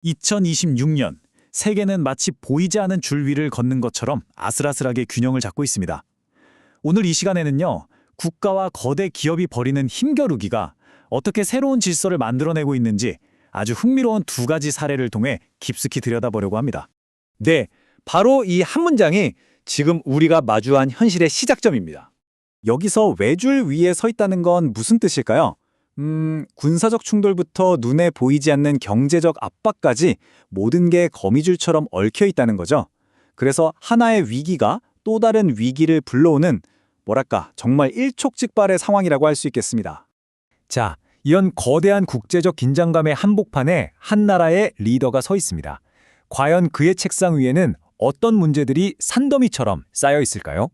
2026년 세계는 마치 보이지 않는 줄 위를 걷는 것처럼 아슬아슬하게 균형을 잡고 있습니다. 오늘 이 시간에는요, 국가와 거대 기업이 벌이는 힘겨루기가 어떻게 새로운 질서를 만들어내고 있는지 아주 흥미로운 두 가지 사례를 통해 깊숙이 들여다보려고 합니다. 네, 바로 이 한 문장이 지금 우리가 마주한 현실의 시작점입니다. 여기서 외줄 위에 서 있다는 건 무슨 뜻일까요? 군사적 충돌부터 눈에 보이지 않는 경제적 압박까지 모든 게 거미줄처럼 얽혀 있다는 거죠. 그래서 하나의 위기가 또 다른 위기를 불러오는 정말 일촉즉발의 상황이라고 할 수 있겠습니다. 자, 이런 거대한 국제적 긴장감의 한복판에 한 나라의 리더가 서 있습니다. 과연 그의 책상 위에는 어떤 문제들이 산더미처럼 쌓여 있을까요?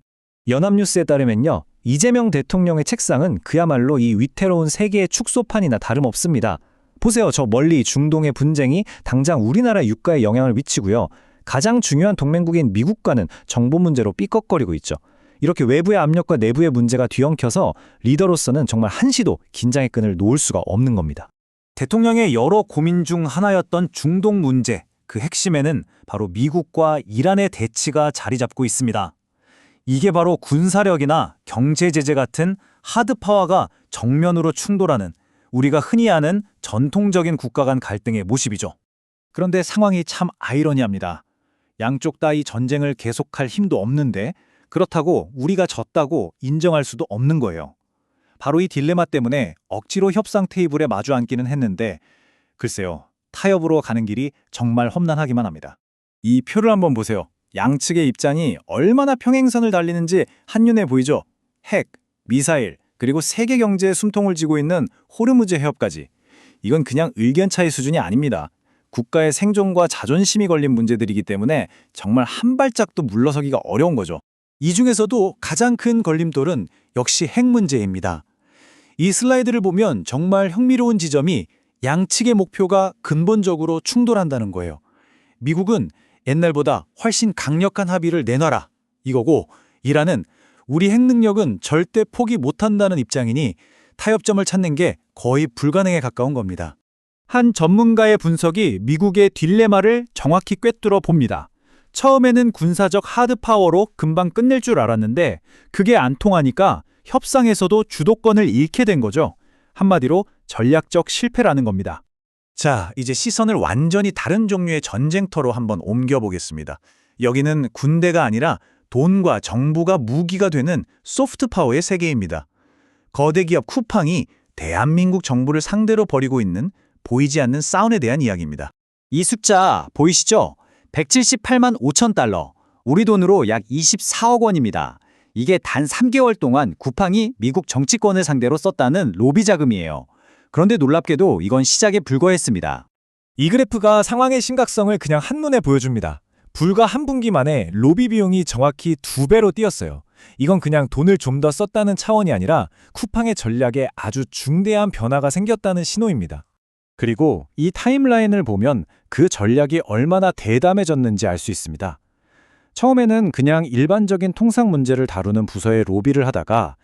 연합뉴스에 따르면요, 이재명 대통령의 책상은 그야말로 이 위태로운 세계의 축소판이나 다름없습니다. 보세요, 저 멀리 중동의 분쟁이 당장 우리나라 유가에 영향을 미치고요. 가장 중요한 동맹국인 미국과는 정보 문제로 삐걱거리고 있죠. 이렇게 외부의 압력과 내부의 문제가 뒤엉켜서 리더로서는 정말 한시도 긴장의 끈을 놓을 수가 없는 겁니다. 대통령의 여러 고민 중 하나였던 중동 문제, 그 핵심에는 바로 미국과 이란의 대치가 자리 잡고 있습니다. 이게 바로 군사력이나 경제 제재 같은 하드파워가 정면으로 충돌하는 우리가 흔히 아는 전통적인 국가 간 갈등의 모습이죠. 그런데 상황이 참 아이러니합니다. 양쪽 다 이 전쟁을 계속할 힘도 없는데 그렇다고 우리가 졌다고 인정할 수도 없는 거예요. 바로 이 딜레마 때문에 억지로 협상 테이블에 마주 앉기는 했는데 글쎄요, 타협으로 가는 길이 정말 험난하기만 합니다. 이 표를 한번 보세요. 양측의 입장이 얼마나 평행선을 달리는지 한눈에 보이죠? 핵, 미사일, 그리고 세계 경제에 숨통을 쥐고 있는 호르무즈 해협까지. 이건 그냥 의견 차이 수준이 아닙니다. 국가의 생존과 자존심이 걸린 문제들이기 때문에 정말 한 발짝도 물러서기가 어려운 거죠. 이 중에서도 가장 큰 걸림돌은 역시 핵 문제입니다. 이 슬라이드를 보면 정말 흥미로운 지점이 양측의 목표가 근본적으로 충돌한다는 거예요. 미국은 옛날보다 훨씬 강력한 합의를 내놔라 이거고, 이란은 우리 핵 능력은 절대 포기 못한다는 입장이니 타협점을 찾는 게 거의 불가능에 가까운 겁니다. 한 전문가의 분석이 미국의 딜레마를 정확히 꿰뚫어 봅니다. 처음에는 군사적 하드파워로 금방 끝낼 줄 알았는데 그게 안 통하니까 협상에서도 주도권을 잃게 된 거죠. 한마디로 전략적 실패라는 겁니다. 자, 이제 시선을 완전히 다른 종류의 전쟁터로 한번 옮겨보겠습니다. 여기는 군대가 아니라 돈과 정부가 무기가 되는 소프트파워의 세계입니다. 거대 기업 쿠팡이 대한민국 정부를 상대로 벌이고 있는 보이지 않는 싸움에 대한 이야기입니다. 이 숫자 보이시죠? 178만 5천 달러, 우리 돈으로 약 24억 원입니다. 이게 단 3개월 동안 쿠팡이 미국 정치권을 상대로 썼다는 로비 자금이에요. 그런데 놀랍게도 이건 시작에 불과했습니다. 이 그래프가 상황의 심각성을 그냥 한눈에 보여줍니다. 불과 한 분기 만에 로비 비용이 정확히 2배로 뛰었어요. 이건 그냥 돈을 좀 더 썼다는 차원이 아니라 쿠팡의 전략에 아주 중대한 변화가 생겼다는 신호입니다. 그리고 이 타임라인을 보면 그 전략이 얼마나 대담해졌는지 알 수 있습니다. 처음에는 그냥 일반적인 통상 문제를 다루는 부서에 로비를 하다가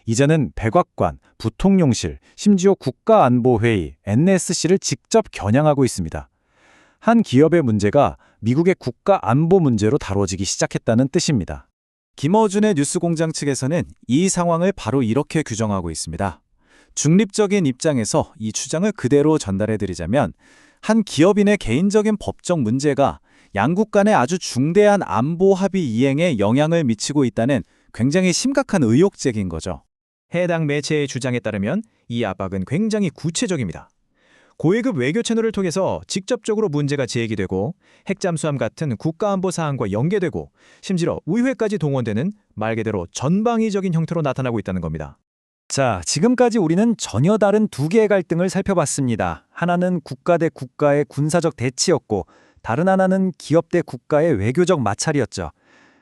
이제는 백악관, 부통령실, 심지어 국가안보회의, NSC를 직접 겨냥하고 있습니다. 한 기업의 문제가 미국의 국가안보 문제로 다뤄지기 시작했다는 뜻입니다. 김어준의 뉴스공장 측에서는 이 상황을 바로 이렇게 규정하고 있습니다. 중립적인 입장에서 이 주장을 그대로 전달해드리자면 한 기업인의 개인적인 법적 문제가 양국 간의 아주 중대한 안보 합의 이행에 영향을 미치고 있다는 굉장히 심각한 의혹제기인 거죠. 해당 매체의 주장에 따르면 이 압박은 굉장히 구체적입니다. 고위급 외교 채널을 통해서 직접적으로 문제가 제기되고 핵잠수함 같은 국가안보 사항과 연계되고 심지어 의회까지 동원되는 말 그대로 전방위적인 형태로 나타나고 있다는 겁니다. 자, 지금까지 우리는 전혀 다른 두 개의 갈등을 살펴봤습니다. 하나는 국가 대 국가의 군사적 대치였고 다른 하나는 기업 대 국가의 외교적 마찰이었죠.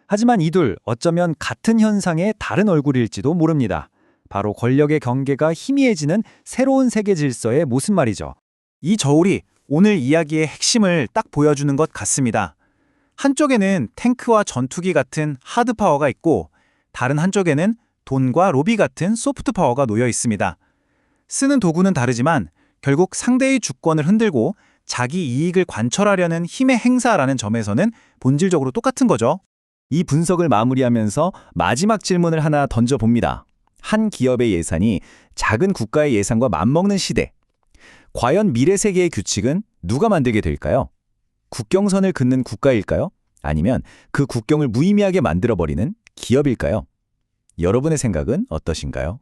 하지만 이 둘 어쩌면 같은 현상의 다른 얼굴일지도 모릅니다. 바로 권력의 경계가 희미해지는 새로운 세계 질서의 모습 말이죠. 이 저울이 오늘 이야기의 핵심을 딱 보여주는 것 같습니다. 한쪽에는 탱크와 전투기 같은 하드파워가 있고 다른 한쪽에는 돈과 로비 같은 소프트파워가 놓여 있습니다. 쓰는 도구는 다르지만 결국 상대의 주권을 흔들고 자기 이익을 관철하려는 힘의 행사라는 점에서는 본질적으로 똑같은 거죠. 이 분석을 마무리하면서 마지막 질문을 하나 던져봅니다. 한 기업의 예산이 작은 국가의 예산과 맞먹는 시대. 과연 미래 세계의 규칙은 누가 만들게 될까요? 국경선을 긋는 국가일까요? 아니면 그 국경을 무의미하게 만들어버리는 기업일까요? 여러분의 생각은 어떠신가요?